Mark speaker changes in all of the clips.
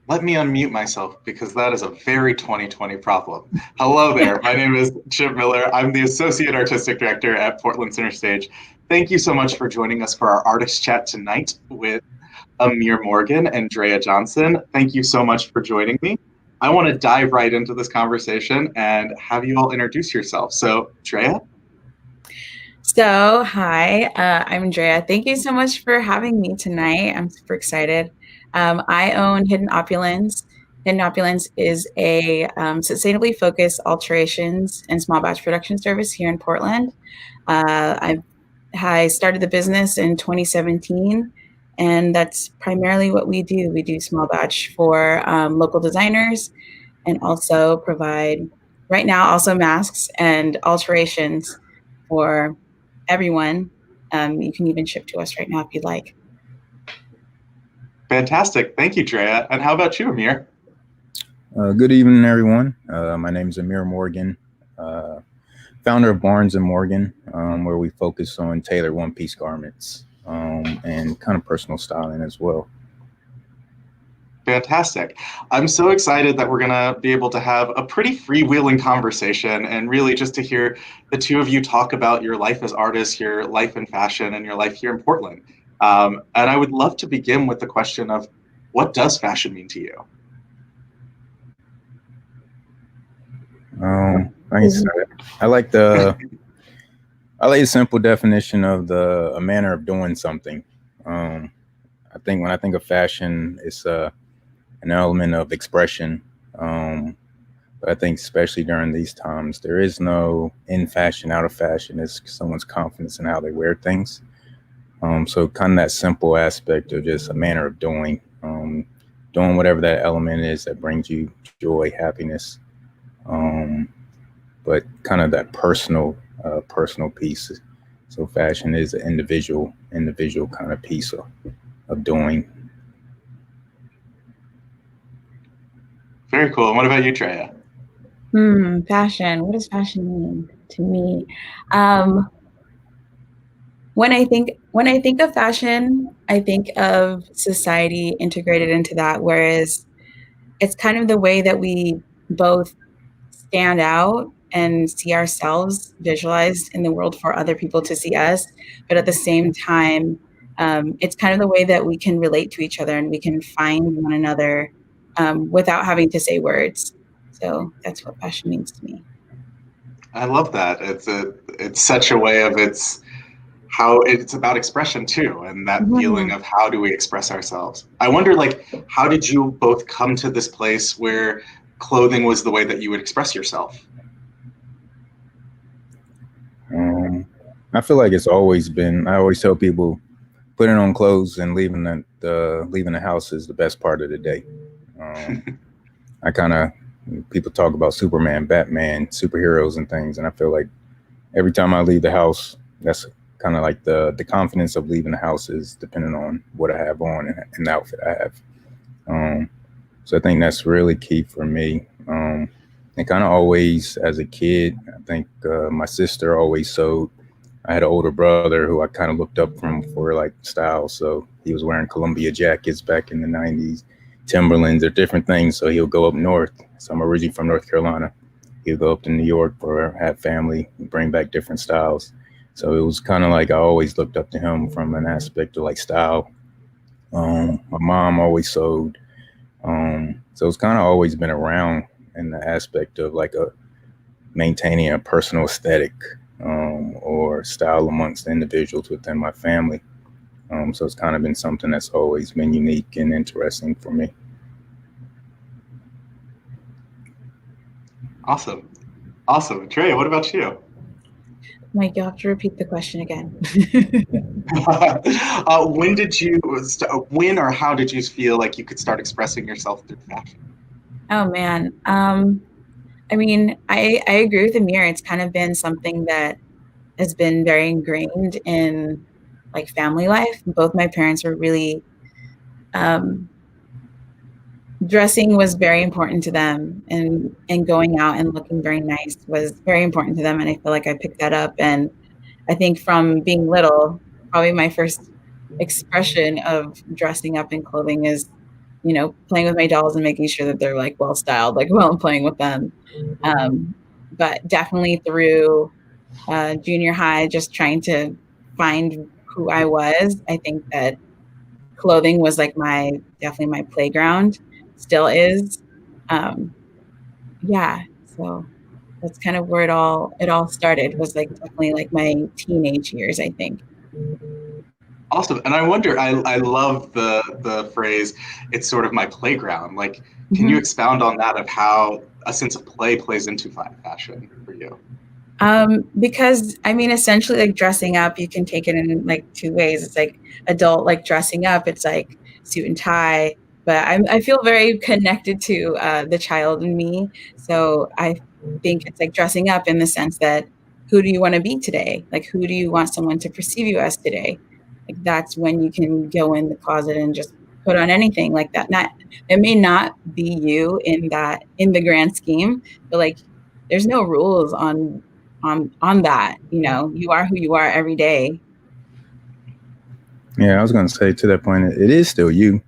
Speaker 1: Let me unmute myself because that is a very 2020 problem. Hello there. My name is Chip Miller. I'm the Associate Artistic Director at Portland Center Stage. Thank you so much for joining us for our artist chat tonight with Amir Morgan and Drea Johnson. Thank you so much for joining me. I want to dive right into this conversation and have you all introduce yourself. So, Drea?
Speaker 2: So, hi, I'm Drea. Thank you so much for having me tonight. I'm super excited. I own Hidden Opulence. Hidden Opulence is a sustainably focused alterations and small batch production service here in Portland. I started the business in 2017, and that's primarily what we do. We do small batch for local designers and also provide, right now, also masks and alterations for everyone. You can even ship to us right now if you'd like.
Speaker 1: Fantastic. Thank you, Drea. And how about you, Amir?
Speaker 3: Good evening, everyone. My name is Amir Morgan, founder of Barnes & Morgan, where we focus on tailored one-piece garments and kind of personal styling as well.
Speaker 1: Fantastic. I'm so excited that we're going to be able to have a pretty freewheeling conversation and really just to hear the two of you talk about your life as artists, your life in fashion, and your life here in Portland. And I would love to begin with the question of, what does fashion mean to you?
Speaker 3: I like the simple definition of a manner of doing something. I think when I think of fashion, it's an element of expression. But I think especially during these times, there is no in fashion, out of fashion. It's someone's confidence in how they wear things. So kind of that simple aspect of just a manner of doing whatever that element is that brings you joy, happiness. But kind of that personal piece. So fashion is an individual kind of piece of doing.
Speaker 1: Very cool. And what about you, Drea?
Speaker 2: Fashion. What does fashion mean to me? When I think of fashion, I think of society integrated into that, whereas it's kind of the way that we both stand out and see ourselves visualized in the world for other people to see us. But at the same time, it's kind of the way that we can relate to each other and we can find one another without having to say words. So that's what fashion means to me.
Speaker 1: I love that. It's such a way of how it's about expression too, and that feeling of how do we express ourselves. I wonder, how did you both come to this place where clothing was the way that you would express yourself?
Speaker 3: I feel like it's always been. I always tell people, putting on clothes and leaving the house is the best part of the day. People talk about Superman, Batman, superheroes and things, and I feel like every time I leave the house, that's kind of like the confidence of leaving the house is depending on what I have on and the outfit I have. So I think that's really key for me. And kind of always, as a kid, I think my sister always sewed. I had an older brother who I kind of looked up from for style. So he was wearing Columbia jackets back in the 90s, Timberlands or different things. So he'll go up north. So I'm originally from North Carolina. He'll go up to New York or have family, bring back different styles. So it was kind of like I always looked up to him from an aspect of style. My mom always sewed. So it's kind of always been around in the aspect of maintaining a personal aesthetic or style amongst the individuals within my family. So it's kind of been something that's always been unique and interesting for me.
Speaker 1: Awesome. Drea, what about you?
Speaker 2: Mike, you'll have to repeat the question again.
Speaker 1: When or how did you feel like you could start expressing yourself through fashion?
Speaker 2: Oh, man. I mean, I agree with Amir. It's kind of been something that has been very ingrained in family life. Both my parents were really, dressing was very important to them, and going out and looking very nice was very important to them. And I feel like I picked that up. And I think from being little, probably my first expression of dressing up in clothing is, playing with my dolls and making sure that they're like well styled, like while I'm playing with them. But definitely through junior high, just trying to find who I was. I think that clothing was like definitely my playground, still is. Yeah, so that's kind of where it all started, was like definitely like my teenage years, I think.
Speaker 1: Awesome. And I wonder, I love the phrase, it's sort of my playground. Like, can you expound on that, of how a sense of play plays into fashion for you?
Speaker 2: Because I mean, essentially, like dressing up, you can take it in like two ways. It's like adult, like dressing up, it's like suit and tie. But I feel very connected to the child in me. So I think it's like dressing up in the sense that, who do you want to be today? Like, who do you want someone to perceive you as today? Like, that's when you can go in the closet and just put on anything like that. It may not be you in the grand scheme, but like, there's no rules on that. You are who you are every day.
Speaker 3: Yeah, I was going to say, to that point, it is still you.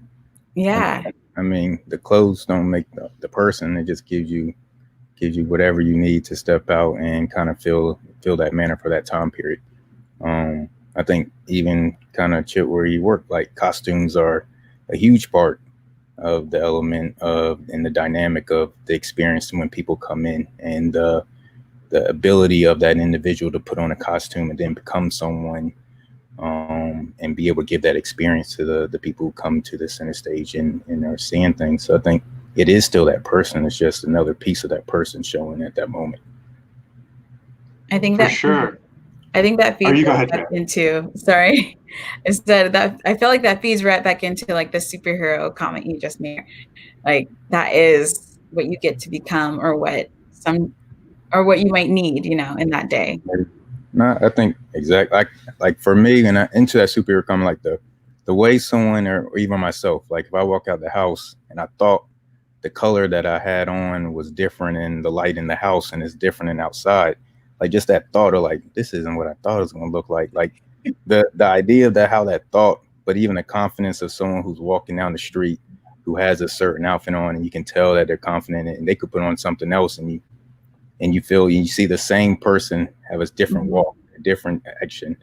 Speaker 2: Yeah.
Speaker 3: I mean, the clothes don't make the person. It just gives you whatever you need to step out and kind of feel that manner for that time period. I think even kind of Chip, where you work, like costumes are a huge part of the element of and the dynamic of the experience when people come in, and the ability of that individual to put on a costume and then become someone, and be able to give that experience to the people who come to the center stage and are seeing things. So I think it is still that person. It's just another piece of that person showing at that moment.
Speaker 2: I think
Speaker 1: For
Speaker 2: that
Speaker 1: sure.
Speaker 2: I think that feeds
Speaker 1: You go
Speaker 2: right
Speaker 1: ahead,
Speaker 2: back into, sorry, instead that I feel like that feeds right back into like the superhero comment you just made. Like, that is what you get to become, or what you might need, in that day.
Speaker 3: No, I think exactly like for me, and into that superhero comment, like the way someone, or even myself, like if I walk out the house and I thought the color that I had on was different in the light in the house and it's different in outside, like just that thought of like, this isn't what I thought it was going to look like the idea of that, how that thought, but even the confidence of someone who's walking down the street who has a certain outfit on, and you can tell that they're confident, and they could put on something else, and you see the same person have a different walk, a different action.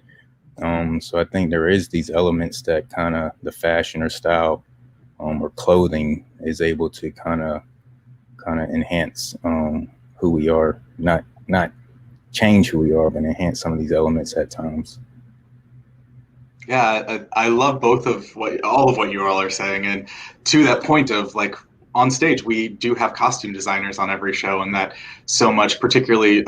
Speaker 3: So I think there is these elements that kind of the fashion or style, or clothing is able to kind of enhance who we are, not change who we are, but enhance some of these elements at times.
Speaker 1: Yeah, I love all of what you all are saying, and to that point of like, on stage we do have costume designers on every show, and that so much, particularly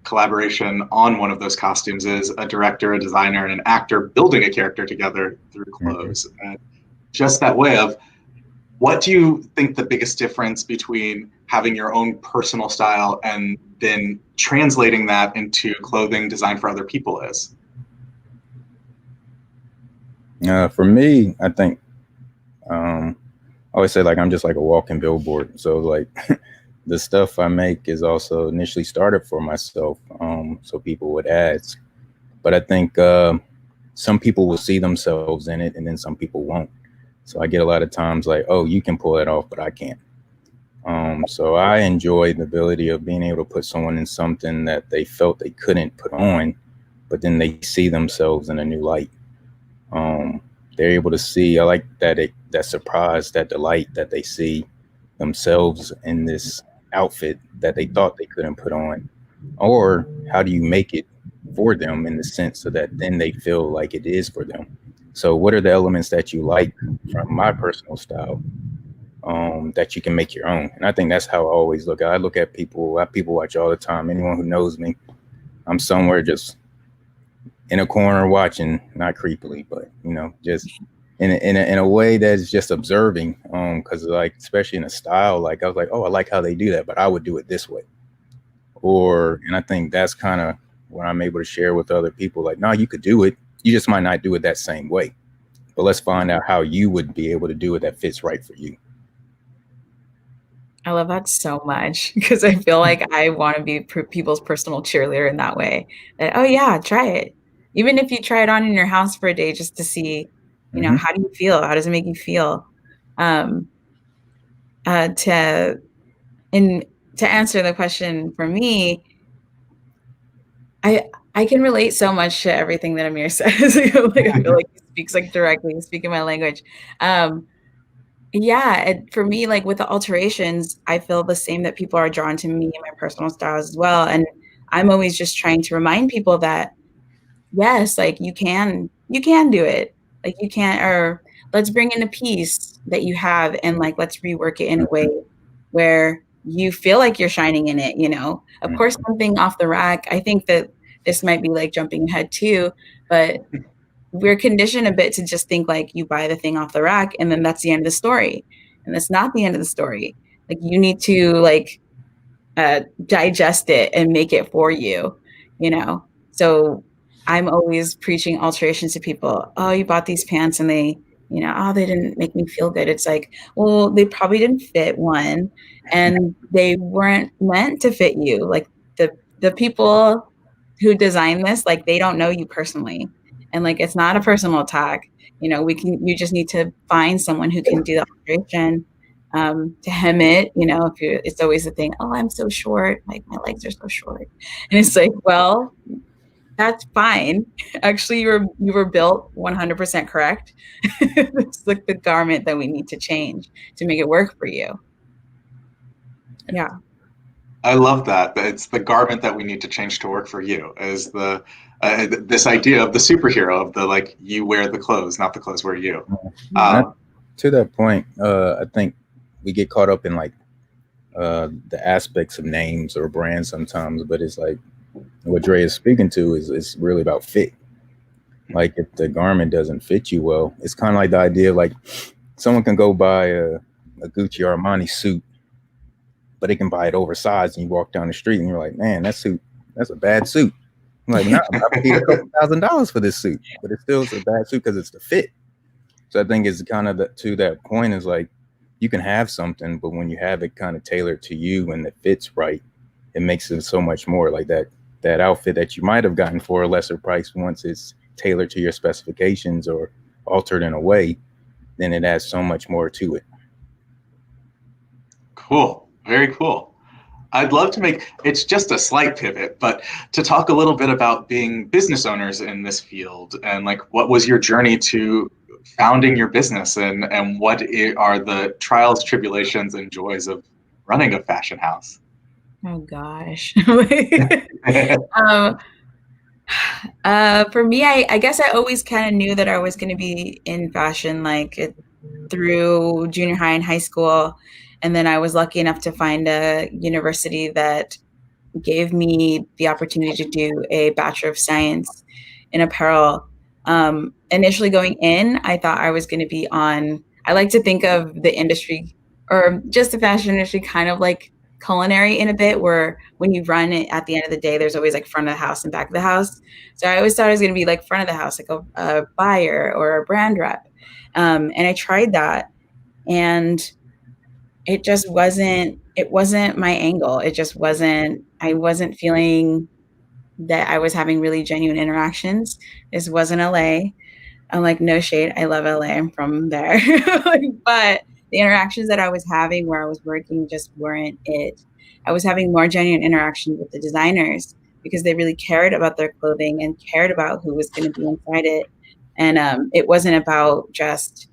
Speaker 1: collaboration on one of those costumes, is a director, a designer, and an actor building a character together through clothes. And just that way of, what do you think the biggest difference between having your own personal style and then translating that into clothing designed for other people is?
Speaker 3: For me, I think I always say, like, I'm just like a walking billboard. So like the stuff I make is also initially started for myself, so people would ask. But I think some people will see themselves in it, and then some people won't. So I get a lot of times like, oh, you can pull it off, but I can't. So I enjoy the ability of being able to put someone in something that they felt they couldn't put on, but then they see themselves in a new light. They're able to see, I like that surprise, that delight that they see themselves in this outfit that they thought they couldn't put on. Or how do you make it for them, in the sense so that then they feel like it is for them? So what are the elements that you like from my personal style, that you can make your own? And I think that's how I always look at it. I look at people watch all the time. Anyone who knows me, I'm somewhere just in a corner watching, not creepily, but just in a way that's just observing. Because like, especially in a style, like I was like, oh, I like how they do that, but I would do it this way. And I think that's kind of what I'm able to share with other people. Like, no, you could do it. You just might not do it that same way. But let's find out how you would be able to do it that fits right for you.
Speaker 2: I love that so much, because I feel like I want to be people's personal cheerleader in that way. That, oh yeah, try it. even if you try it on in your house for a day just to see, you know, how do you feel? How does it make you feel? To answer the question for me, I can relate so much to everything that Amir says. I feel like he speaks like directly, speaking my language. Yeah, for me, like with the alterations, I feel the same, that people are drawn to me and my personal styles as well. And I'm always just trying to remind people that yes, like you can do it. Like you can, or let's bring in a piece that you have and like let's rework it in a way where you feel like you're shining in it, you know. Of course, something off the rack. I think that this might be like jumping ahead too, but we're conditioned a bit to just think like you buy the thing off the rack and then that's the end of the story. And that's not the end of the story. Like you need to like digest it and make it for you, you know? So I'm always preaching alterations to people. Oh, you bought these pants and they, you know, oh, they didn't make me feel good. It's like, well, they probably didn't fit, one, and they weren't meant to fit you. Like the people who designed this, like they don't know you personally. And like it's not a personal attack. You know, you just need to find someone who can do the alteration to hem it. You know, it's always the thing, oh, I'm so short, like my legs are so short. And it's like, well, that's fine. Actually, you were built 100% correct. It's like the garment that we need to change to make it work for you. Yeah.
Speaker 1: I love that. It's the garment that we need to change to work for you. Is the this idea of the superhero, of the like, you wear the clothes, not the clothes wear you.
Speaker 3: To that point, I think we get caught up in like the aspects of names or brands sometimes, but it's like what Drea is speaking to is really about fit. Like if the garment doesn't fit you well, it's kind of like the idea of like someone can go buy a Gucci or Armani suit, but they can buy it oversized, and you walk down the street and you're like, man, that's a bad suit. I'm like, no, I paid a couple $1,000s for this suit, but it still is a bad suit because it's the fit. So I think it's kind of to that point is like, you can have something, but when you have it kind of tailored to you and it fits right, it makes it so much more. Like that outfit that you might have gotten for a lesser price, once it's tailored to your specifications or altered in a way, then it adds so much more to it.
Speaker 1: Cool. Very cool. I'd love to it's just a slight pivot, but to talk a little bit about being business owners in this field, and like, what was your journey to founding your business, and what are the trials, tribulations, and joys of running a fashion house?
Speaker 2: Oh gosh. For me, I guess I always kind of knew that I was going to be in fashion, like through junior high and high school. And then I was lucky enough to find a university that gave me the opportunity to do a Bachelor of Science in apparel. Initially going in, I thought I was going to be I like to think of the industry, or just the fashion industry, kind of like culinary in a bit, where when you run it at the end of the day, there's always like front of the house and back of the house. So I always thought I was going to be like front of the house, like a buyer or a brand rep. And I tried that, and it just wasn't my angle. It just wasn't, I wasn't feeling that I was having really genuine interactions. This wasn't LA. I'm like, no shade, I love LA, I'm from there. But the interactions that I was having where I was working just weren't it. I was having more genuine interactions with the designers because they really cared about their clothing and cared about who was going to be inside it. And it wasn't about just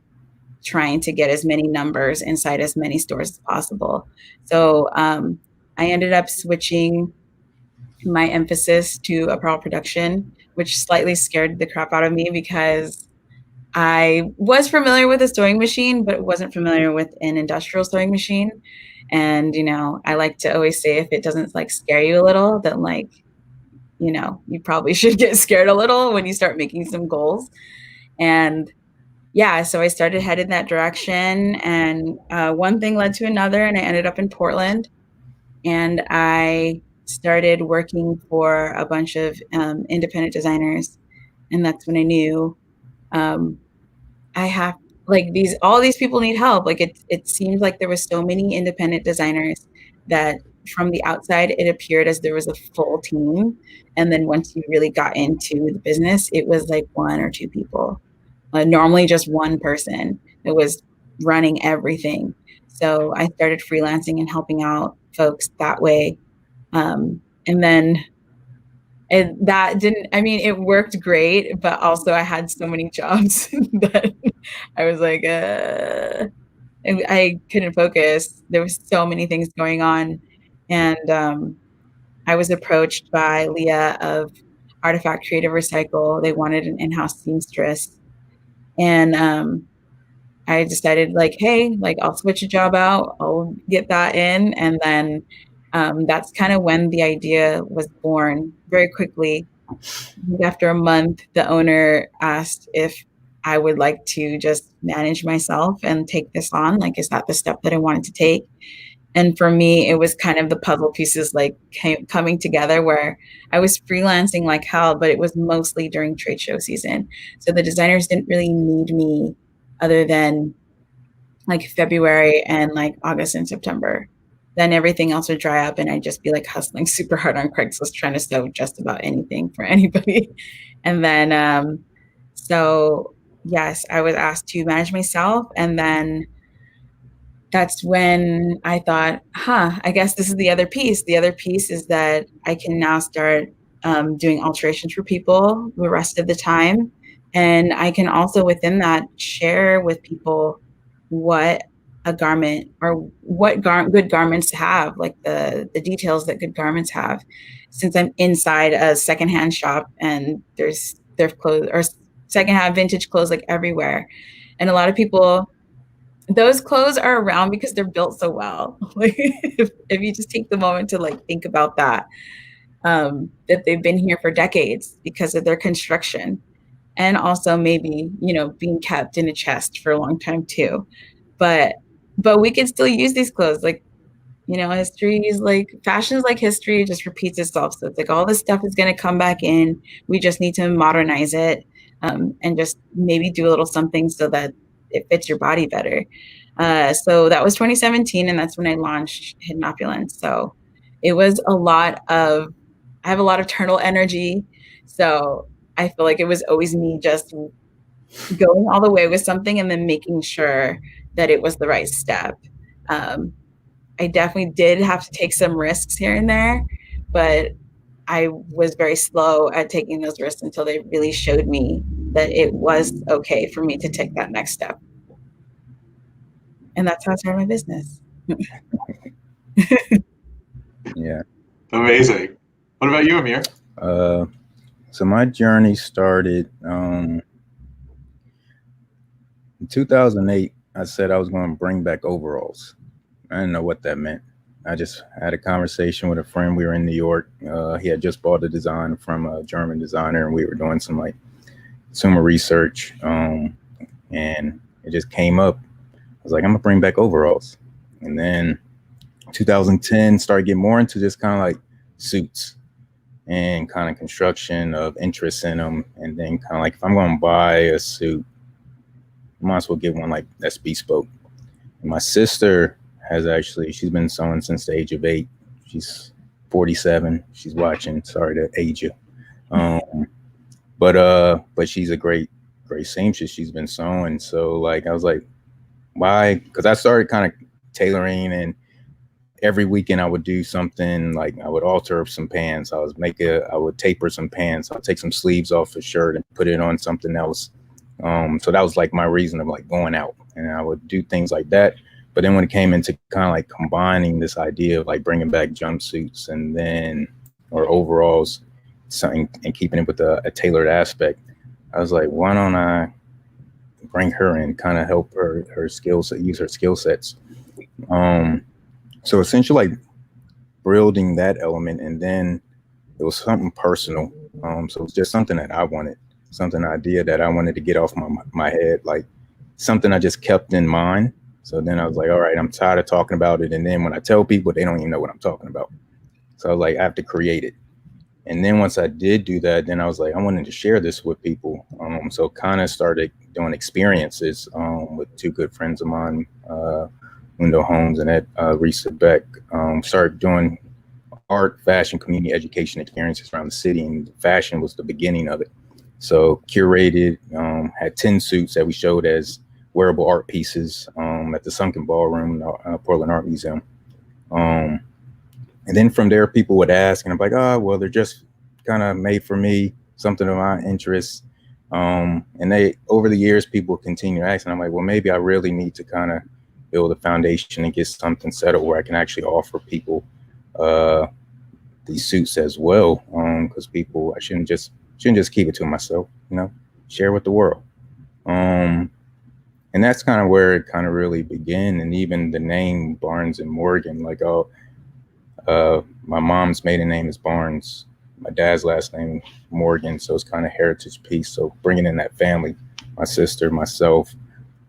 Speaker 2: trying to get as many numbers inside as many stores as possible. So I ended up switching my emphasis to apparel production, which slightly scared the crap out of me because I was familiar with a sewing machine, but wasn't familiar with an industrial sewing machine. And, you know, I like to always say, if it doesn't like scare you a little, then like, you know, you probably should get scared a little when you start making some goals. And yeah, so I started heading that direction, and one thing led to another, and I ended up in Portland, and I started working for a bunch of independent designers, and that's when I knew I have like all these people need help. Like it seemed like there was so many independent designers that from the outside, it appeared as there was a full team. And then once you really got into the business, it was like 1 or 2 people. Normally just one person that was running everything. So I started freelancing and helping out folks that way. And then that didn't, I mean, it worked great, but also I had so many jobs that I was like, I couldn't focus. There was so many things going on. And I was approached by Leah of Artifact Creative Recycle. They wanted an in-house seamstress. And I decided like, hey, like I'll switch a job out. I'll get that in. And then that's kind of when the idea was born very quickly. After a month, the owner asked if I would like to just manage myself and take this on. Like, is that the step that I wanted to take? And for me, it was kind of the puzzle pieces like coming together where I was freelancing like hell, but it was mostly during trade show season. So the designers didn't really need me other than like February and like August and September. Then everything else would dry up and I'd just be like hustling super hard on Craigslist trying to sew just about anything for anybody. And then, so yes, I was asked to manage myself. And then that's when I thought, I guess this is the other piece. The other piece is that I can now start doing alterations for people the rest of the time. And I can also within that share with people what a garment or what good garments have, like the details that good garments have. Since I'm inside a secondhand shop and there's clothes or secondhand vintage clothes like everywhere. And a lot of people, those clothes are around because they're built so well. Like if you just take the moment to like think about that, that they've been here for decades because of their construction. And also maybe, being kept in a chest for a long time too. But we can still use these clothes. Like, history is like, fashion is like history, it just repeats itself. So it's like all this stuff is going to come back in. We just need to modernize it and just maybe do a little something so that it fits your body better. So that was 2017. And that's when I launched Hidden Opulence. So it was I have a lot of turtle energy. So I feel like it was always me just going all the way with something and then making sure that it was the right step. I definitely did have to take some risks here and there, but I was very slow at taking those risks until they really showed me that it was okay for me to take that next step. And that's how I started my business.
Speaker 3: Yeah.
Speaker 1: Amazing. What about you, Amir?
Speaker 3: So my journey started in 2008. I said I was going to bring back overalls. I didn't know what that meant. I just had a conversation with a friend. We were in New York. He had just bought a design from a German designer, and we were doing some like consumer research. And it just came up. I was like, I'm gonna bring back overalls. And then 2010 started getting more into just kind of like suits and kind of construction of interest in them. And then kind of like, if I'm going to buy a suit, I might as well get one like that's bespoke. And my sister she's been sewing since the age of 8. She's 47. She's watching. Sorry to age you. But she's a great seamstress. She's been sewing. So like, I was like, why? Because I started kind of tailoring, and every weekend I would do something like I would alter some pants. I would taper some pants. I'll take some sleeves off a shirt and put it on something else. So that was like my reason of like going out, and I would do things like that. But then when it came into kind of like combining this idea of like bringing back jumpsuits or overalls, something, and keeping it with a tailored aspect, I was like, why don't I bring her in, kind of help her skills, use her skill sets. So essentially like building that element, and then it was something personal. So it was just something that I wanted, an idea that I wanted to get off my head, like something I just kept in mind. So then I was like, all right, I'm tired of talking about it. And then when I tell people, they don't even know what I'm talking about. So I was like, I have to create it. And then once I did do that, then I was like, I wanted to share this with people. So kind of started doing experiences with 2 good friends of mine, window homes, and that reached back. Started doing art, fashion, community education experiences around the city, and fashion was the beginning of it. So curated, had 10 suits that we showed as wearable art pieces at the Sunken Ballroom, Portland Art Museum. And then from there, people would ask, and I'm like, oh, well, they're just kind of made for me, something of my interest. And they, over the years, people continue asking. I'm like, well, maybe I really need to kind of build a foundation and get something settled where I can actually offer people these suits as well. Because people, I shouldn't just keep it to myself, share with the world. And that's kind of where it kind of really began. And even the name Barnes and Morgan, like, my mom's maiden name is Barnes. My dad's last name Morgan, so it's kind of heritage piece. So bringing in that family, my sister, myself,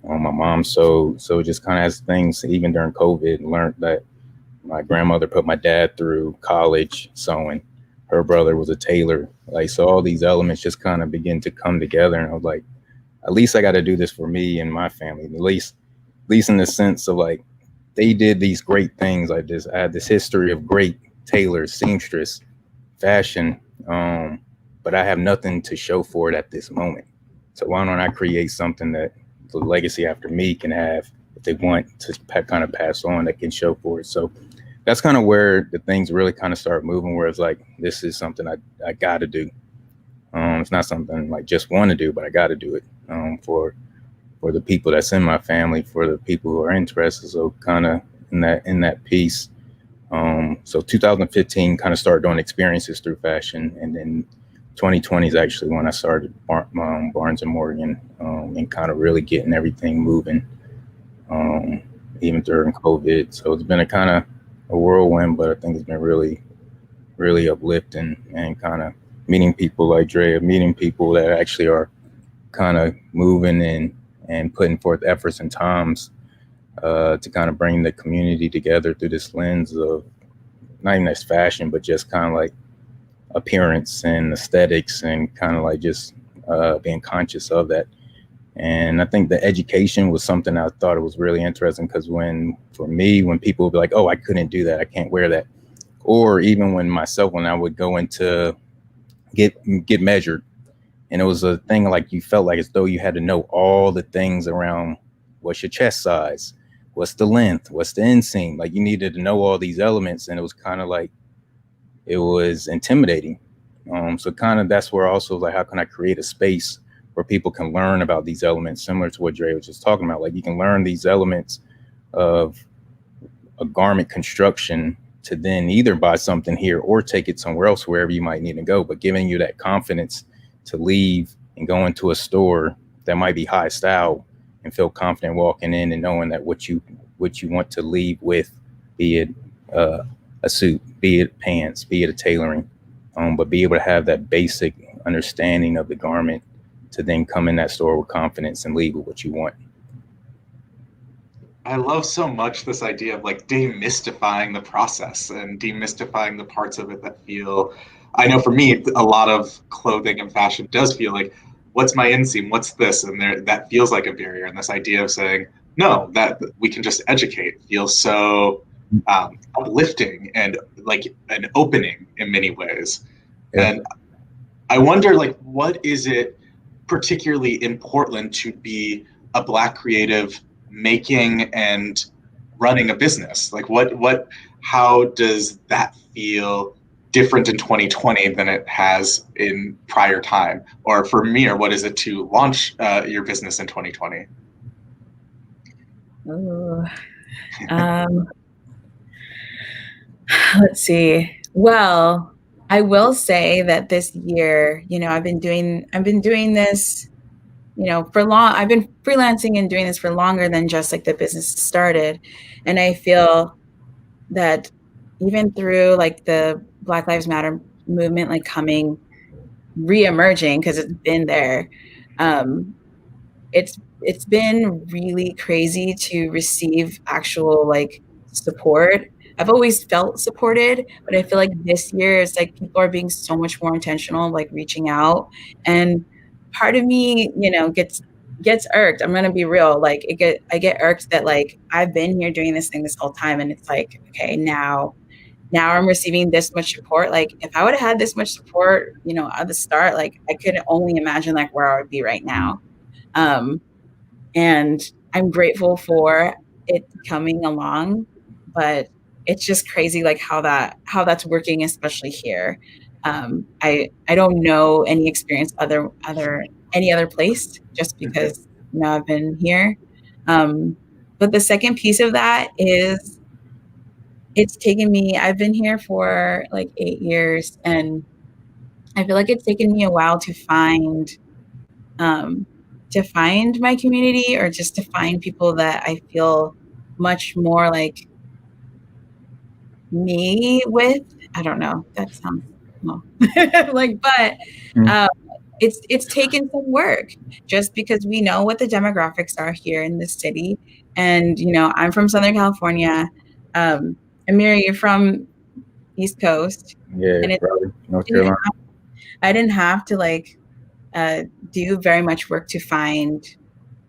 Speaker 3: my mom. So just kind of as things, even during COVID, learned that my grandmother put my dad through college sewing. Her brother was a tailor. Like, so all these elements just kind of begin to come together. And I was like, at least I got to do this for me and my family. At least in the sense of like, they did these great things like this. I had this history of great tailors, seamstress, fashion, but I have nothing to show for it at this moment. So why don't I create something that the legacy after me can have, if they want to kind of pass on, that can show for it. So that's kind of where the things really kind of start moving, where it's like, this is something I got to do. It's not something like just want to do, but I got to do it for the people that's in my family, for the people who are interested. So kind of in that piece. So 2015 kind of started doing experiences through fashion, and then 2020 is actually when I started Barnes and Morgan, and kind of really getting everything moving, even during COVID. So it's been a kind of a whirlwind, but I think it's been really, really uplifting, and kind of meeting people like Drea, meeting people that actually are kind of moving and putting forth efforts and times to kind of bring the community together through this lens of not even as fashion, but just kind of like appearance and aesthetics, and kind of like just being conscious of that. And I think the education was something I thought it was really interesting, because when people would be like, oh, I couldn't do that, I can't wear that. Or even when I would go into get measured, and it was a thing like you felt like as though you had to know all the things around what's your chest size, what's the length, what's the inseam. Like you needed to know all these elements, and it was kind of like, it was intimidating. So kind of that's where also like, how can I create a space where people can learn about these elements, similar to what Dre was just talking about. Like you can learn these elements of a garment construction to then either buy something here or take it somewhere else, wherever you might need to go, but giving you that confidence to leave and go into a store that might be high style and feel confident walking in and knowing that what you want to leave with, be it a suit, be it pants, be it a tailoring, but be able to have that basic understanding of the garment to then come in that store with confidence and leave with what you want.
Speaker 1: I love so much this idea of like demystifying the process and demystifying the parts of it that feel, I know for me, a lot of clothing and fashion does feel like, what's my inseam? What's this? And that feels like a barrier. And this idea of saying, no, that we can just educate feels so uplifting and like an opening in many ways. Yeah. And I wonder, like, what is it particularly in Portland to be a Black creative making and running a business? Like how does that feel different in 2020 than it has in prior time? Or for me, or what is it to launch your business in 2020?
Speaker 2: Let's see. Well, I will say that this year, I've been doing this, for long. I've been freelancing and doing this for longer than just like the business started. And I feel that even through like the Black Lives Matter movement, like re-emerging, because it's been there, it's been really crazy to receive actual like support. I've always felt supported, but I feel like this year it's like people are being so much more intentional, like reaching out. And part of me, gets gets irked. I'm gonna be real. Like I get irked that like I've been here doing this thing this whole time, and it's like, okay, now I'm receiving this much support. Like if I would have had this much support, you know, at the start, like I could only imagine like where I would be right now. And I'm grateful for it coming along, but it's just crazy like how that's working, especially here. I don't know any experience any other place just because I've been here. But the second piece of that is it's taken me, I've been here for like 8 years, and I feel like it's taken me a while to find my community, or just to find people that I feel much more like me with. I don't know. That sounds well, like, but it's taken some work just because we know what the demographics are here in the city. And, you know, I'm from Southern California. Amir, you're from East Coast.
Speaker 3: Yeah,
Speaker 2: and
Speaker 3: probably North Carolina.
Speaker 2: I didn't have to like do very much work to find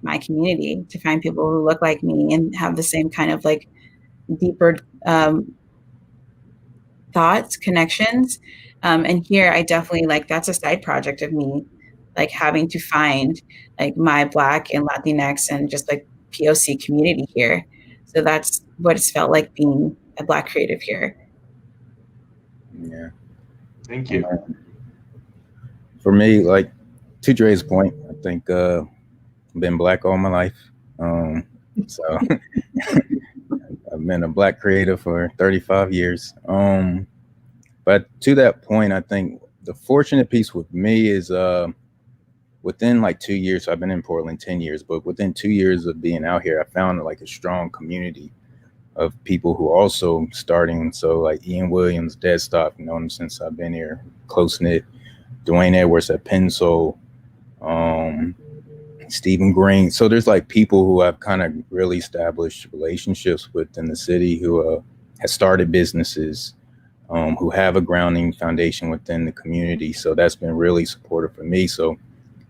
Speaker 2: my community, to find people who look like me and have the same kind of like deeper thoughts, connections. And here I definitely like, that's a side project of me, like having to find like my Black and Latinx and just like POC community here. So that's what it's felt like being a Black creative here.
Speaker 3: Yeah.
Speaker 1: Thank you.
Speaker 3: For me, like to Dre's point, I think I've been Black all my life. So I've been a Black creative for 35 years. But to that point, I think the fortunate piece with me is within like 2 years, so I've been in Portland 10 years, but within 2 years of being out here, I found like a strong community of people who are also starting. So like Ian Williams, Deadstock, known him since I've been here, close knit. Dwayne Edwards at Pencil, Stephen Green. So there's like people who I've kind of really established relationships with in the city who have started businesses, who have a grounding foundation within the community. So that's been really supportive for me. So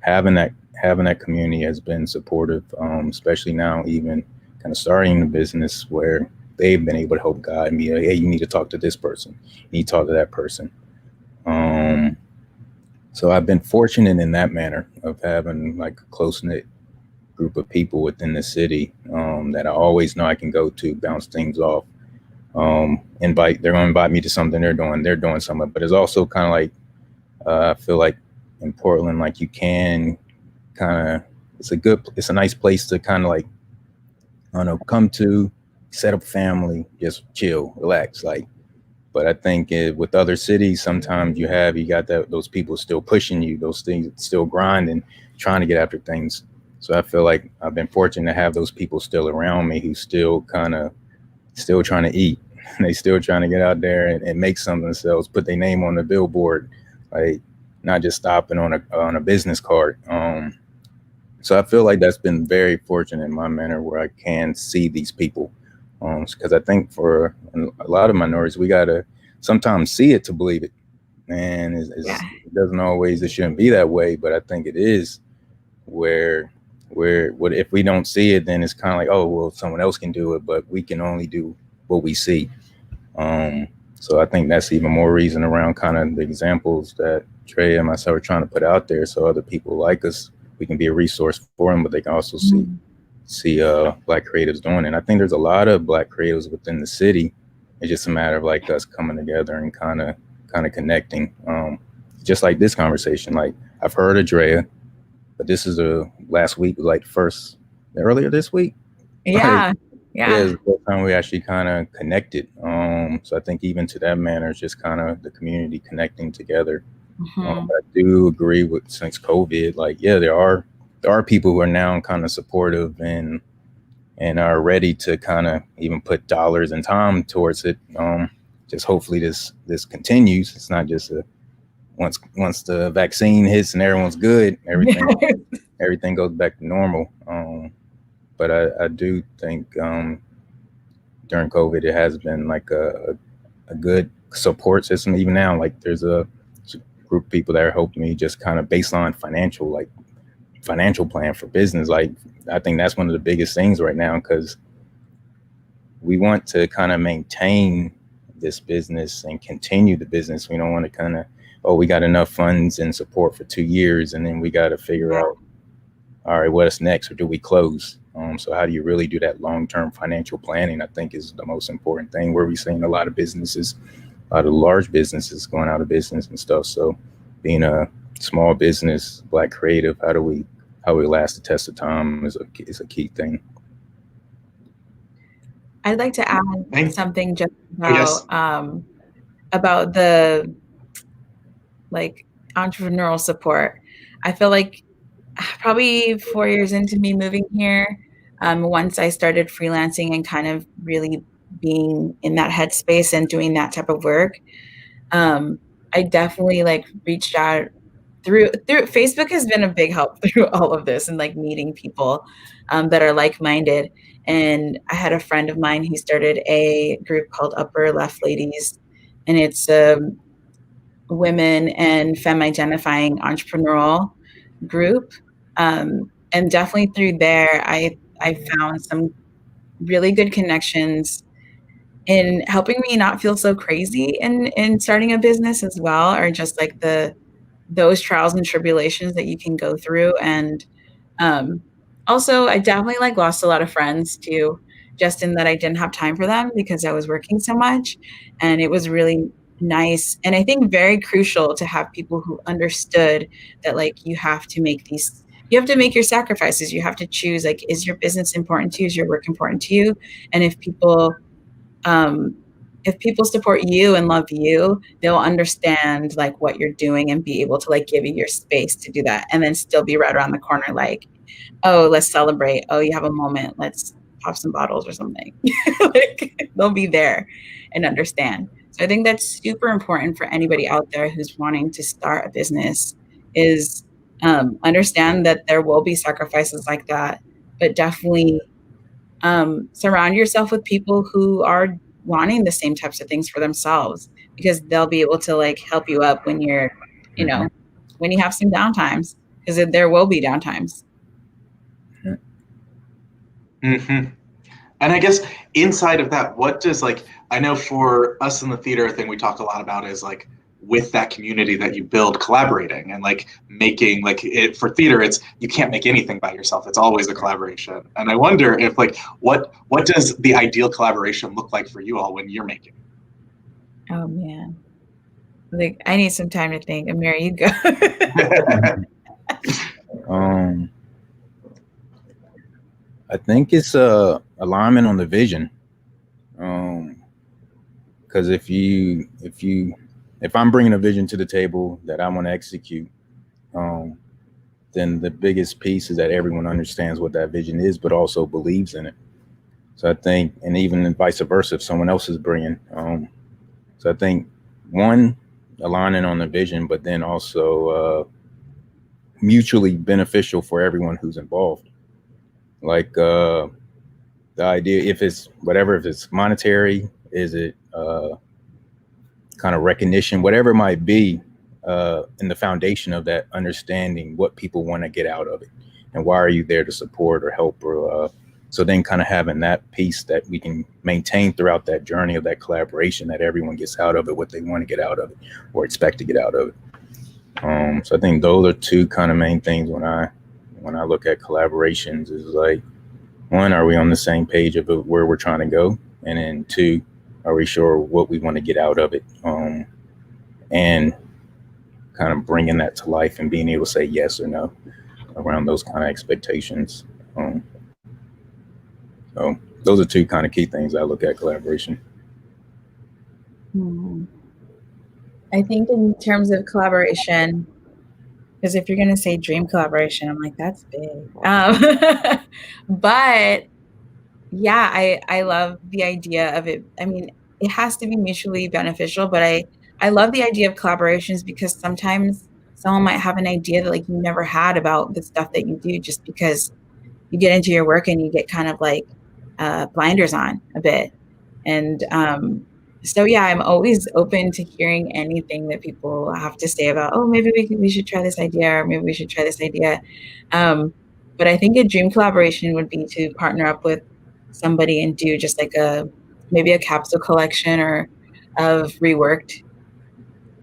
Speaker 3: having that community has been supportive, especially now, even kind of starting the business where they've been able to help guide me. Like, hey, you need to talk to this person. You need to talk to that person. So I've been fortunate in that manner of having like a close-knit group of people within the city that I always know I can go to, bounce things off. They're going to invite me to something they're doing something. But it's also kind of like, I feel like in Portland, like you can kind of, it's a nice place to kind of like, I don't know, come to, set up family, just chill, relax. Like, but I think with other cities, sometimes you got those people still pushing you, those things still grinding, trying to get after things. So I feel like I've been fortunate to have those people still around me who still kind of still trying to eat. They still trying to get out there and make something themselves, put their name on the billboard, like not just stopping on a business card. So I feel like that's been very fortunate in my manner where I can see these people. Because I think for a lot of minorities, we got to sometimes see it to believe it. And it doesn't always, it shouldn't be that way. But I think it is where if we don't see it, then it's kind of like, oh, well, someone else can do it, but we can only do what we see. So I think that's even more reason around kind of the examples that Drea and myself are trying to put out there. So other people like us, we can be a resource for them, but they can also see Black creatives doing it. And I think there's a lot of Black creatives within the city. It's just a matter of like us coming together and kind of connecting. Just like this conversation, like I've heard of Drea, but this is last week, like earlier this week.
Speaker 2: Yeah.
Speaker 3: Yeah, it's the first time we actually kind of connected. So I think even to that manner, it's just kind of the community connecting together. I do agree with, since COVID, like, yeah, there are people who are now kind of supportive and are ready to kind of even put dollars and time towards it. Just hopefully this continues. It's not just once the vaccine hits and everyone's good, everything goes back to normal. But I do think during COVID, it has been like a good support system. Even now, like there's a group of people that are helping me just kind of baseline financial, like financial plan for business. Like, I think that's one of the biggest things right now, because we want to kind of maintain this business and continue the business. We don't want to kind of, oh, we got enough funds and support for 2 years, and then we got to figure out, all right, what's next, or do we close? So how do you really do that long-term financial planning, I think, is the most important thing, where we're seeing a lot of businesses, a lot of large businesses going out of business and stuff. So being a small business, Black creative, how we last the test of time is a key thing.
Speaker 2: I'd like to add something just
Speaker 1: Yes.
Speaker 2: about the like entrepreneurial support. I feel like probably 4 years into me moving here, once I started freelancing and kind of really being in that headspace and doing that type of work, I definitely like reached out through Facebook has been a big help through all of this, and like meeting people that are like-minded. And I had a friend of mine who started a group called Upper Left Ladies, and it's women and femme identifying entrepreneurial group. And definitely through there, I found some really good connections in helping me not feel so crazy in starting a business as well, or just like those trials and tribulations that you can go through. And also, I definitely like lost a lot of friends too, just in that I didn't have time for them because I was working so much. And it was really nice, and I think very crucial, to have people who understood that like you have to make your sacrifices. You have to choose, like, is your business important to you? Is your work important to you? And if people support you and love you, they'll understand like what you're doing and be able to like give you your space to do that, and then still be right around the corner, like, oh, let's celebrate. Oh, you have a moment. Let's pop some bottles or something. Like, they'll be there and understand. So I think that's super important for anybody out there who's wanting to start a business, is understand that there will be sacrifices like that, but definitely surround yourself with people who are wanting the same types of things for themselves, because they'll be able to like help you up when you're, when you have some downtimes, because there will be downtimes.
Speaker 1: Mm-hmm. And I guess inside of that, what does, like, I know for us in the theater, thing we talk a lot about is like, with that community that you build, collaborating and like making, like, it for theater, it's, you can't make anything by yourself. It's always a collaboration. And I wonder if like, what does the ideal collaboration look like for you all when you're making?
Speaker 2: Oh man, like, I need some time to think. Amir, you go.
Speaker 3: I think it's alignment on the vision. Because if I'm bringing a vision to the table that I want to execute, then the biggest piece is that everyone understands what that vision is, but also believes in it. So I think, and even vice versa, if someone else is bringing. So I think, one, aligning on the vision, but then also mutually beneficial for everyone who's involved. Like the idea, if it's monetary, is it kind of recognition, whatever it might be, in the foundation of that, understanding what people want to get out of it and why are you there to support or help, or so then kind of having that piece that we can maintain throughout that journey of that collaboration, that everyone gets out of it what they want to get out of it or expect to get out of it. So I think those are two kind of main things when I look at collaborations, is like, one, are we on the same page of where we're trying to go? And then two, are we sure what we want to get out of it? And kind of bringing that to life and being able to say yes or no around those kind of expectations. So those are two kind of key things I look at collaboration.
Speaker 2: I think in terms of collaboration, because if you're going to say dream collaboration, I'm like, that's big. But yeah, I love the idea of it. I mean, it has to be mutually beneficial, but I love the idea of collaborations, because sometimes someone might have an idea that like you never had about the stuff that you do, just because you get into your work and you get kind of like blinders on a bit. And So yeah, I'm always open to hearing anything that people have to say about, oh, maybe we should try this idea, or maybe we should try this idea. But I think a dream collaboration would be to partner up with somebody and do just like maybe a capsule collection or of reworked,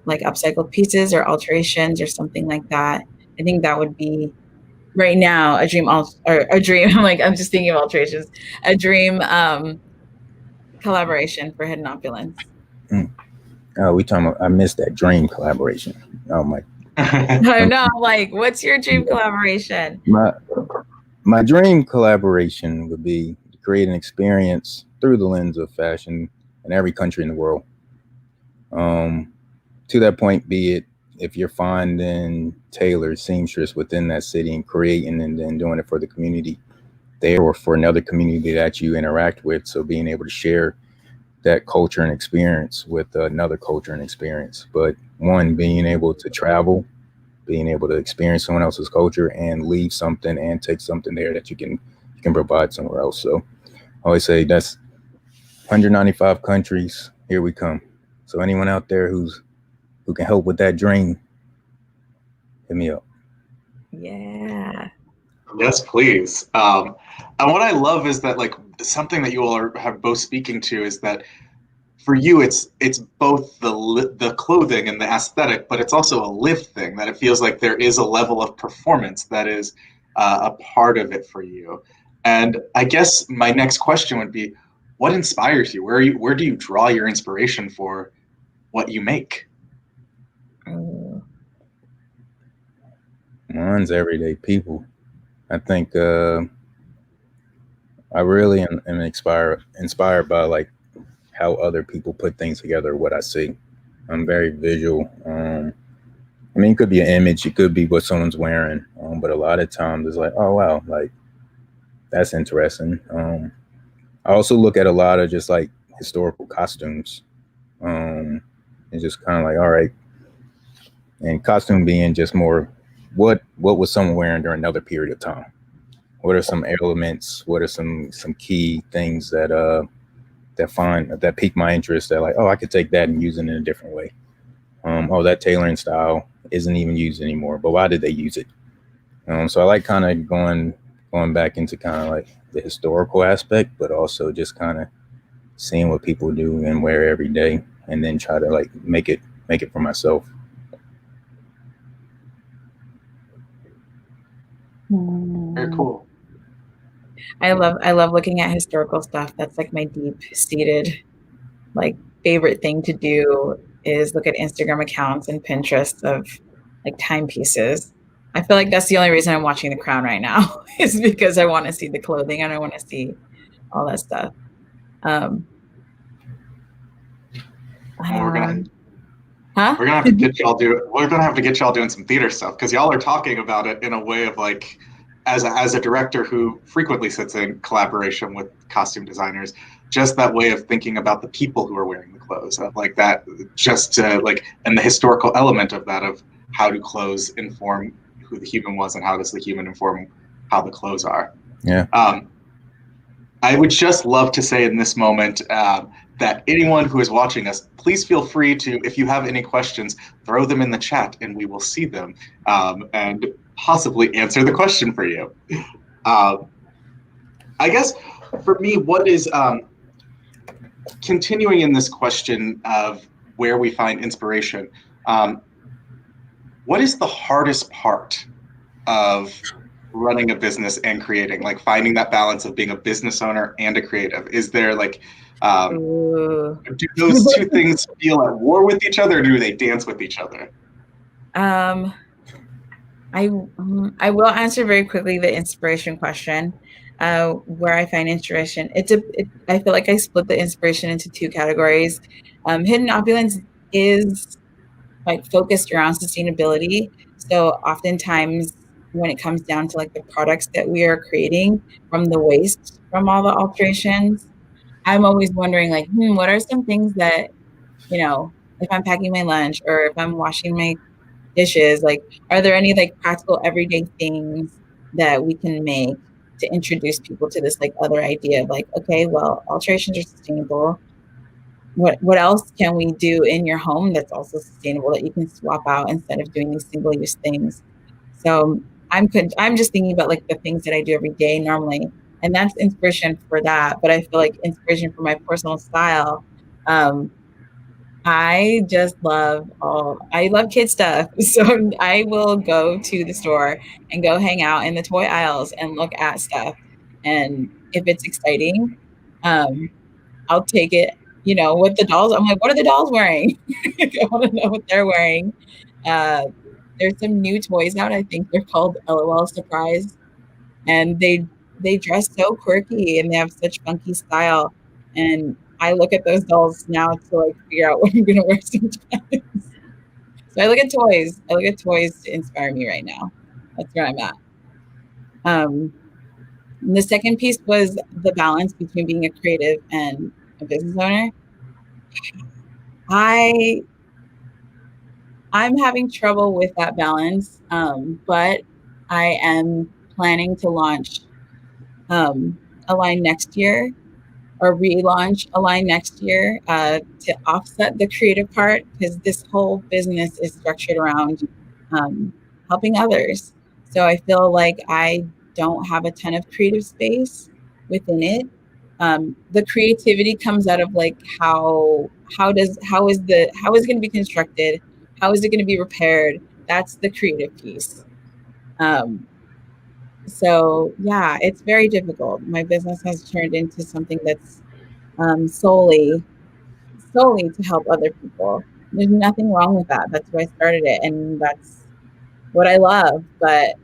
Speaker 2: like upcycled pieces or alterations or something like that. I think that would be right now a dream, or a dream. I'm just thinking of alterations, a dream collaboration for Hidden Opulence.
Speaker 3: We talking about, I missed that dream collaboration. Oh my.
Speaker 2: I know, like, what's your dream collaboration?
Speaker 3: My dream collaboration would be to create an experience through the lens of fashion in every country in the world. To that point, be it if you're finding tailors, seamstress within that city and creating and then doing it for the community there or for another community that you interact with. So being able to share that culture and experience with another culture and experience. But one, being able to travel, being able to experience someone else's culture and leave something and take something there that you can provide somewhere else. So I always say that's 195 countries. Here we come. So anyone out there who can help with that dream, hit me up.
Speaker 2: Yeah.
Speaker 1: Yes, please. And what I love is that, like, something that you all have both speaking to is that for you, it's both the clothing and the aesthetic, but it's also a lived thing, that it feels like there is a level of performance that is a part of it for you. And I guess my next question would be, what inspires you? Where do you draw your inspiration for what you make?
Speaker 3: Mine's everyday people. I think I really am inspired by like how other people put things together, what I see. I'm very visual. I mean, it could be an image, it could be what someone's wearing, but a lot of times it's like, oh wow, like that's interesting. I also look at a lot of just like historical costumes, and just kind of like, all right, and costume being just more, what was someone wearing during another period of time? What are some elements? What are some key things that that pique my interest? That like, oh, I could take that and use it in a different way. Oh, that tailoring style isn't even used anymore, but why did they use it? So I like kind of going back into kind of like the historical aspect, but also just kind of seeing what people do and wear every day, and then try to like make it for myself.
Speaker 1: Very cool.
Speaker 2: I love looking at historical stuff. That's like my deep-seated like favorite thing to do is look at Instagram accounts and Pinterest of like timepieces. I feel like that's the only reason I'm watching The Crown right now is because I want to see the clothing and I want to see all that stuff.
Speaker 1: We're gonna have to get y'all doing some theater stuff, because y'all are talking about it in a way of like, as a director who frequently sits in collaboration with costume designers, just that way of thinking about the people who are wearing the clothes, of like that, just like, and the historical element of that, of how do clothes inform who the human was and how does the human inform how the clothes are.
Speaker 3: Yeah.
Speaker 1: I would just love to say in this moment that anyone who is watching us, please feel free to, if you have any questions, throw them in the chat and we will see them and possibly answer the question for you. I guess for me, what is continuing in this question of where we find inspiration, what is the hardest part of running a business and creating, like finding that balance of being a business owner and a creative? Is there like, do those two things feel at war with each other, or do they dance with each other?
Speaker 2: I will answer very quickly the inspiration question. Where I find inspiration, I feel like I split the inspiration into two categories. Hidden Opulence is like focused around sustainability. So oftentimes when it comes down to like the products that we are creating from the waste from all the alterations, I'm always wondering like, what are some things that, if I'm packing my lunch or if I'm washing my dishes, like, are there any like practical everyday things that we can make to introduce people to this like other idea of like, okay, well, alterations are sustainable. what else can we do in your home that's also sustainable that you can swap out instead of doing these single-use things? So I'm just thinking about like the things that I do every day normally, and that's inspiration for that. But I feel like inspiration for my personal style. I love kid stuff. So I will go to the store and go hang out in the toy aisles and look at stuff. And if it's exciting, I'll take it, with the dolls. I'm like, what are the dolls wearing? I want to know what they're wearing. Uh, there's some new toys out. I think they're called LOL Surprise. And they dress so quirky and they have such funky style. And I look at those dolls now to like figure out what I'm gonna wear sometimes. So I look at toys. I look at toys to inspire me right now. That's where I'm at. The second piece was the balance between being a creative and a business owner. I'm having trouble with that balance, but I am planning to launch a line next year, or relaunch a line next year to offset the creative part, because this whole business is structured around helping others. So I feel like I don't have a ton of creative space within it. The creativity comes out of like how is it going to be constructed? How is it going to be repaired? That's the creative piece. So yeah, it's very difficult. My business has turned into something that's solely to help other people. There's nothing wrong with that. That's why I started it, and that's what I love. But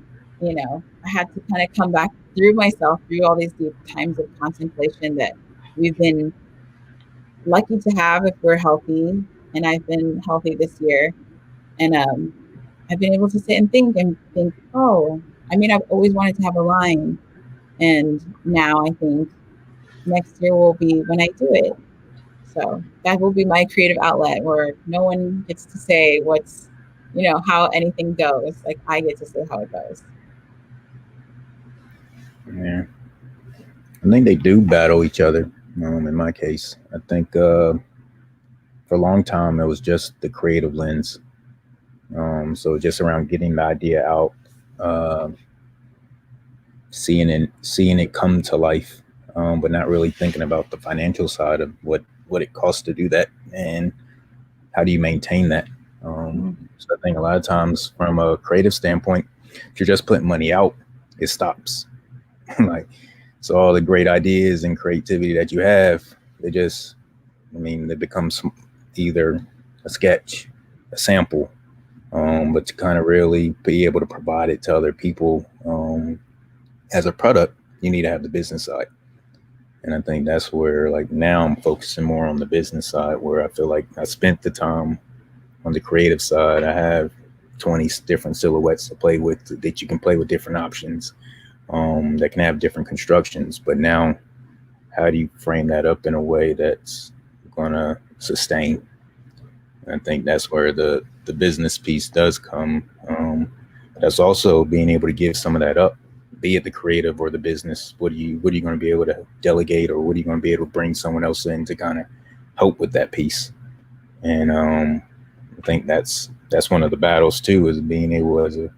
Speaker 2: I had to kind of come back through myself through all these deep times of contemplation that we've been lucky to have if we're healthy. And I've been healthy this year, and I've been able to sit and think, oh, I've always wanted to have a line, and now I think next year will be when I do it. So that will be my creative outlet where no one gets to say how anything goes. Like I get to say how it goes.
Speaker 3: Yeah, I think they do battle each other. In my case, I think for a long time it was just the creative lens. So just around getting the idea out, seeing it come to life, but not really thinking about the financial side of what it costs to do that and how do you maintain that. So I think a lot of times from a creative standpoint, if you're just putting money out, it stops. Like, so all the great ideas and creativity that you have, they become either a sketch, a sample, but to kind of really be able to provide it to other people as a product, you need to have the business side. And I think that's where, like, now I'm focusing more on the business side, where I feel like I spent the time on the creative side. I have 20 different silhouettes to play with, that you can play with different options that can have different constructions. But now, how do you frame that up in a way that's going to sustain? And I think that's where the business piece does come. That's also being able to give some of that up, be it the creative or the business. What are you going to be able to delegate, or what are you going to be able to bring someone else in to kind of help with that piece? And I think that's one of the battles too, is being able to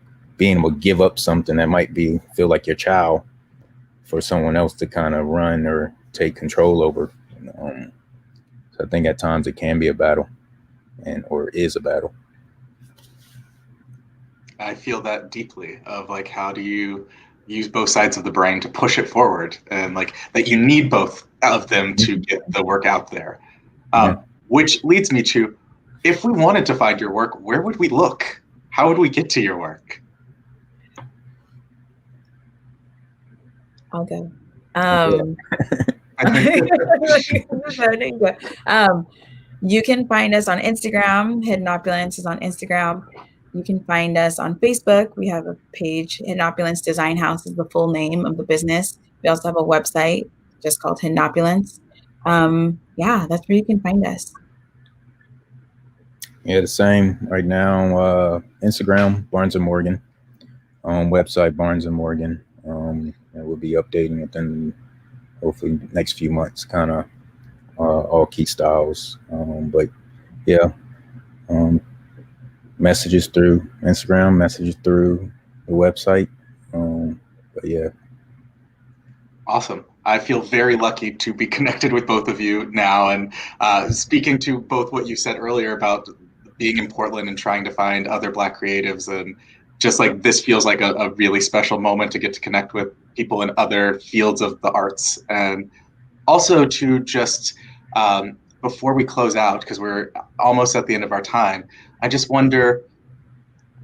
Speaker 3: give up something that might feel like your child for someone else to kind of run or take control over. So I think at times it can be a battle, or is a battle.
Speaker 1: I feel that deeply, of like, how do you use both sides of the brain to push it forward, and like that you need both of them to get the work out there. Which leads me to, if we wanted to find your work, where would we look? How would we get to your work?
Speaker 2: I'll go. You can find us on Instagram. Hidden Opulence is on Instagram. You can find us on Facebook. We have a page. Hidden Opulence Design House is the full name of the business. We also have a website just called Hidden Opulence. That's where you can find us.
Speaker 3: Yeah, the same right now. Instagram, Barnes & Morgan. Website, Barnes & Morgan. And we'll be updating within, hopefully, next few months, kind of all key styles. But yeah, messages through Instagram, messages through the website. But yeah.
Speaker 1: Awesome. I feel very lucky to be connected with both of you now. And speaking to both what you said earlier about being in Portland and trying to find other Black creatives, and just like this feels like a really special moment to get to connect with people in other fields of the arts. And also to just, before we close out, because we're almost at the end of our time, I just wonder,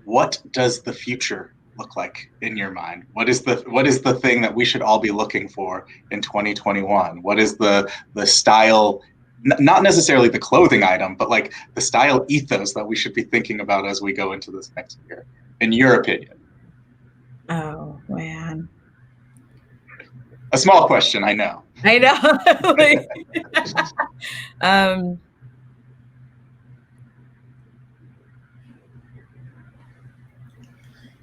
Speaker 1: what does the future look like in your mind? What is the thing that we should all be looking for in 2021? What is the style, not necessarily the clothing item, but like the style ethos that we should be thinking about as we go into this next year, in your opinion?
Speaker 2: Oh man.
Speaker 1: A small question, I know.
Speaker 2: I know. Like,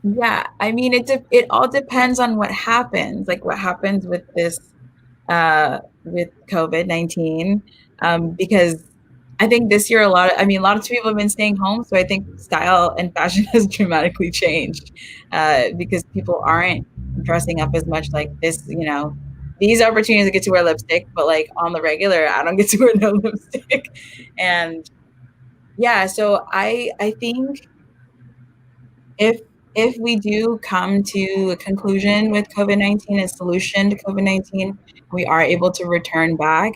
Speaker 2: yeah, I mean, it all depends on what happens, like what happens with this, with COVID-19, because I think this year a lot of people have been staying home, so I think style and fashion has dramatically changed, because people aren't dressing up as much like this. These opportunities to get to wear lipstick, but like on the regular, I don't get to wear no lipstick, and yeah, so I think if we do come to a conclusion with COVID-19, a solution to COVID-19, we are able to return back,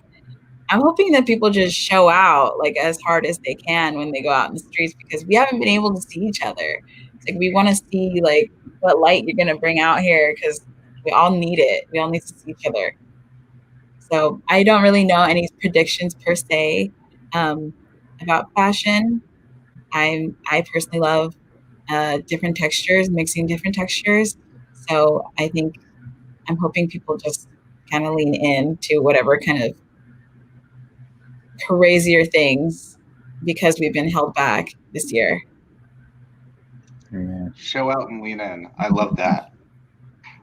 Speaker 2: I'm hoping that people just show out like as hard as they can when they go out in the streets, because we haven't been able to see each other. It's like we want to see like what light you're gonna bring out here, because we all need it. We all need to see each other. So I don't really know any predictions per se, about fashion. I personally love different textures, mixing different textures. So I think I'm hoping people just kind of lean into whatever kind of crazier things, because we've been held back this year.
Speaker 3: Yeah.
Speaker 1: Show out and lean in. I love that.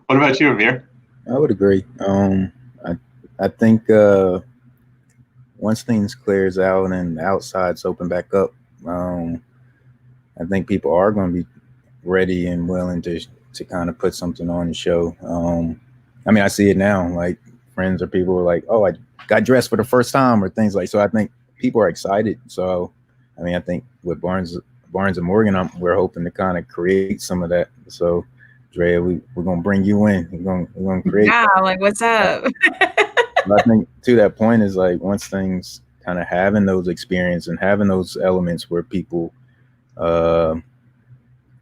Speaker 1: What about you, Amir?
Speaker 3: I would agree. I think once things clears out and the outside's open back up, I think people are going to be ready and willing to kind of put something on the show. I mean, I see it now. Like friends or people are like, "Oh, I got dressed for the first time," or things like. So I think people are excited. So I mean, I think with Barnes and Morgan, we're hoping to kind of create some of that. So Drea, we're gonna bring you in. We're gonna create.
Speaker 2: Yeah, like what's up?
Speaker 3: I think to that point is like once things kind of having those experience and having those elements where people kind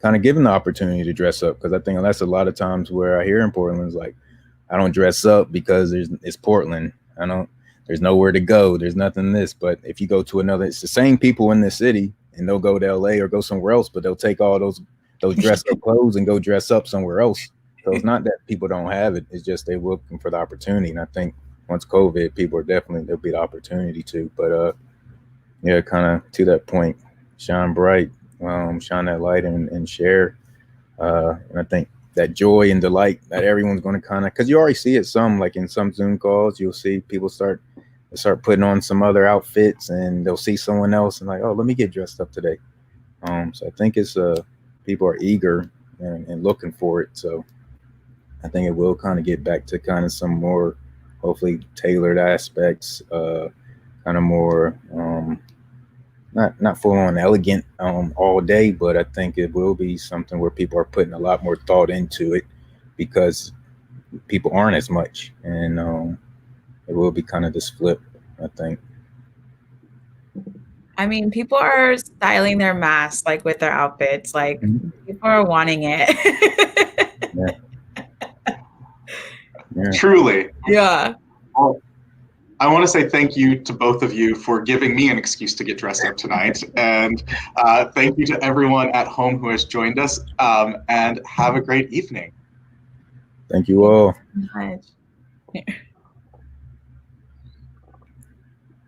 Speaker 3: of given the opportunity to dress up, because I think that's a lot of times where I hear in Portland is like, I don't dress up because it's Portland. There's nowhere to go. There's nothing this. But if you go to another, it's the same people in this city, and they'll go to LA or go somewhere else, but they'll take all those dress up clothes and go dress up somewhere else. So it's not that people don't have it. It's just they're looking for the opportunity. And I think once COVID, people there'll be the opportunity to. But yeah, kind of to that point, shine bright, shine that light and share. And I think that joy and delight that everyone's going to kind of, because you already see it some, like in some Zoom calls, you'll see people start putting on some other outfits, and they'll see someone else and like, oh, let me get dressed up today. So I think it's people are eager and looking for it. So I think it will kind of get back to kind of some more hopefully tailored aspects, kind of more not full on elegant all day, but I think it will be something where people are putting a lot more thought into it, because people aren't as much, and it will be kind of this flip, I think.
Speaker 2: I mean, people are styling their masks like with their outfits. Like people are wanting it.
Speaker 3: Yeah.
Speaker 1: Truly.
Speaker 2: Yeah.
Speaker 1: Well, I want to say thank you to both of you for giving me an excuse to get dressed up tonight. And thank you to everyone at home who has joined us. And have a great evening.
Speaker 3: Thank you all.
Speaker 2: Thank you so much.